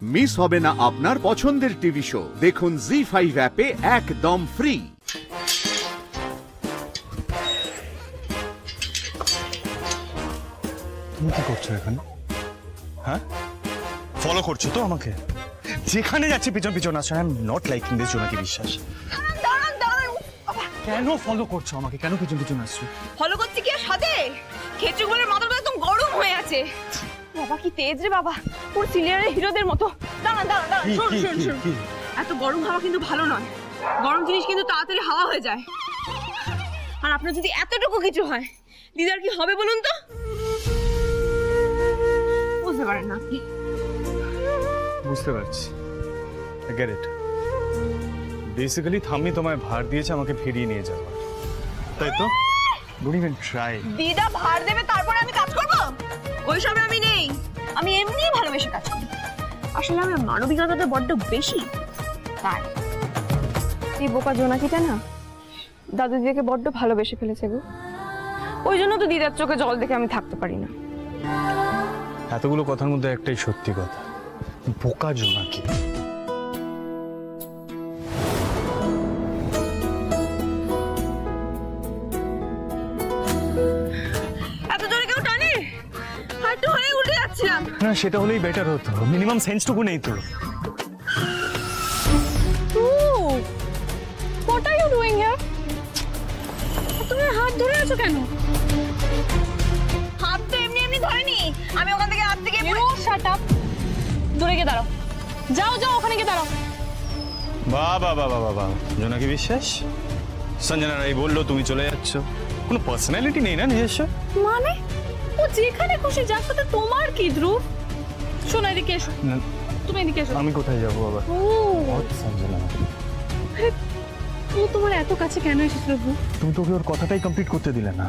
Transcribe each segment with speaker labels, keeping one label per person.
Speaker 1: Miss হবে না আপনার পছন্দের টিভি শো। দেখুন জি5 অ্যাপে একদম ফ্রি।
Speaker 2: তুমি কি করছো এখানে? হ্যাঁ, ফলো করছো তো আমাকে? যেখানে যাচ্ছি পিছন পিছন আসছো। I am not liking this জোনাকি বিশ্বাস। কেন ফলো করছো আমাকে? কেন পিছন পিছন আসছো?
Speaker 3: ফলো করতে কি আর সাজে? খেচুগুলোর মাথাটা একদম গরম হয়ে আছে। বাবা কি তেজ রে বাবা, পুরো সিরিয়ালের হিরোদের মতো। দাঁড়ান দাঁড়ান দাঁড়ান, শুন শুন শুন, এত গরম হাওয়া কিন্তু ভালো নয়। গরম জিনিস কিন্তু তাড়াতাড়ি হাওয়া হয়ে যায়। আর আপনার যদি এতটুকু কিছু হয়, দিদার কি হবে বলুন তো? বুঝতে পারেন না আপনি?
Speaker 2: বুঝতে পারছি, আই গেট ইট। বেসিক্যালি থাম্মি তোমায় ভার দিয়েছে আমাকে ফিরিয়ে নিয়ে যাওয়ার, তাই তো? Don't even try.
Speaker 3: দিদা ভার দেবে তারপরে আমি কাজ করব? ওইসবে আমি নেই, আমি এমনিই ভালোবেসে কাজ করি। আসলে আমার মানবিকতাটা বড্ড বেশি তাই। এই বোকা জোনাকিটা না দাদু দিদাকে বড্ড ভালোবেসে ফেলেছে গো। ওই জন্য তো দিদার চোখে জল দেখে আমি থাকতে পারি না।
Speaker 2: এতগুলো কথার মধ্যে একটাই সত্যি কথা, বোকা জোনাকি।
Speaker 3: এত জোরে কেউ টানে? হাঁটু হয়ে উঠে যাচ্ছিলাম।
Speaker 2: না, সেটা হলেই বেটার হতো। মিনিমাম সেন্সটুকু নেই তো।
Speaker 3: What are you doing here? তুমি হাত ধরে আছো কেন? হাত তো এমনি এমনি ধরেনি, আমি ওখান থেকে হাত থেকে শাট আপ। দূরে গিয়ে দাঁড়াও, যাও যাও ওখানে গিয়ে দাঁড়াও।
Speaker 2: বাহ বাহ বাহ বাহ বাহ, জোনাকি বিশ্বাস। সঞ্জনা রাই বললো তুমি চলে যাচ্ছ, কোনো পার্সোনালিটি নেই না নিজস্ব?
Speaker 3: মানে ও যেখানে খুশি যাক, তাতে তোমার কি ধ্রুব? শোনো এদিকে এসো, তুমি এদিকে এসো।
Speaker 2: আমি কোথায় যাবো বাবা?
Speaker 3: ও
Speaker 2: সঞ্জনা,
Speaker 3: ও তোমার এত কাছে কেন এসেছিল ধ্রুব?
Speaker 2: তুমি তো ওর কথাটাই কমপ্লিট করতে দিলে না।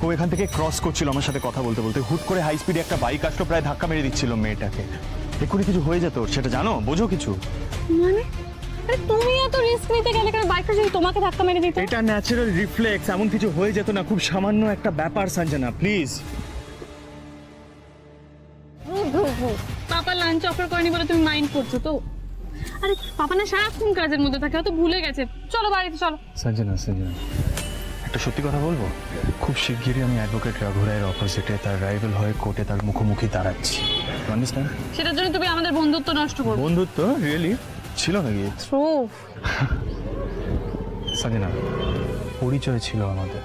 Speaker 2: ও এখান থেকে ক্রস করছিল আমার সাথে কথা বলতে বলতে, হুট করে হাই স্পিডে একটা বাইক আসলো, প্রায় ধাক্কা মেরে দিচ্ছিল মেয়েটাকে। এক্ষুনি কিছু হয়ে যেত, সেটা জানো? বোঝো কিছু?
Speaker 3: মানে আরে তুমি এত রিস্ক নিতে গেলে কেন? বাইকটা যদি তোমাকে ধাক্কা মেরে দিত?
Speaker 2: এটা ন্যাচারাল রিফ্লেক্স, এমন কিছু হয়ে যেত না, খুব সামান্য একটা ব্যাপার। Sanjana please.
Speaker 3: Papa lunch offer করেনি বলে তুমি মাইন্ড করছো তো? আরে পাপা না সারাক্ষণ কাজের মধ্যে থাকে, হয়তো ভুলে গেছে। চলো বাড়িতে চলো।
Speaker 2: সঞ্জনা একটা সত্যি কথা বলবো, খুব শিগগিরই আমি অ্যাডভোকেট রঘুরায়ের অপোজিটে তার রাইভাল হয়ে কোর্টে তার মুখোমুখি দাঁড়াচ্ছি। আন্ডারস্ট্যান্ড?
Speaker 3: সেটার জন্য তুমি আমাদের বন্ধুত্ব নষ্ট করবে?
Speaker 2: বন্ধুত্ব রিয়েলি ছিল নাকি?
Speaker 3: প্রুফ।
Speaker 2: সঞ্জনা, পরিচয় ছিল আমাদের,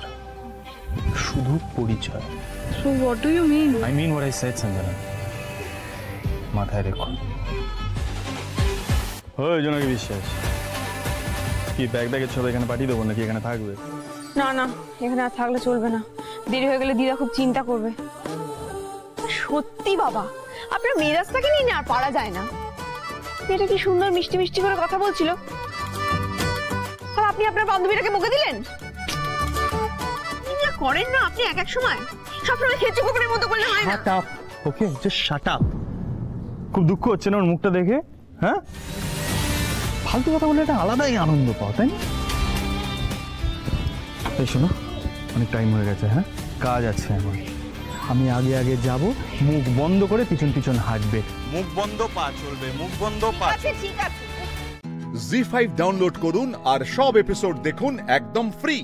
Speaker 2: শুধু পরিচয়।
Speaker 3: So what do you mean?
Speaker 2: I mean what I said Sanjana, মাথায় রেখো। ওই জোনাকি বিশ্বাস, কি ব্যাগের ছবি এখানে পাঠিয়ে দেবো নাকি এখানে থাকবে?
Speaker 3: না না, এখানে আর থাকলে চলবে না। দেরি হয়ে গেলে দিদা খুব চিন্তা করবে। সত্যি বাবা, আপনার মেজাজটাকে নিয়ে আর পারা যায় না। এটা কি সুন্দর মিষ্টি মিষ্টি করে কথা বলছিল, আর আপনি আপনার বান্ধবীটাকে বকে দিলেন। কি করেন না আপনি এক এক সময়? সবসময় খেচু কুকুরের মতো করলে হয় না।
Speaker 2: শাট আপ, ওকে, জাস্ট শাট আপ। খুব দুঃখ হচ্ছে না ওর মুখটা দেখে? হ্যাঁ, ফালতু কথা বলে একটা আলাদাই আনন্দ পাও, তাই না? এই শোনো, অনেক টাইম হয়ে গেছে। হ্যাঁ, কাজ আছে আমার, আমি আগে আগে যাব। মুখ বন্ধ করে পিছন পিছন হাঁটবে। মুখ বন্ধ পা চলবে, মুখ বন্ধ পা।
Speaker 3: আচ্ছা ঠিক আছে।
Speaker 1: জি5 ডাউনলোড করুন আর সব এপিসোড দেখুন একদম ফ্রি।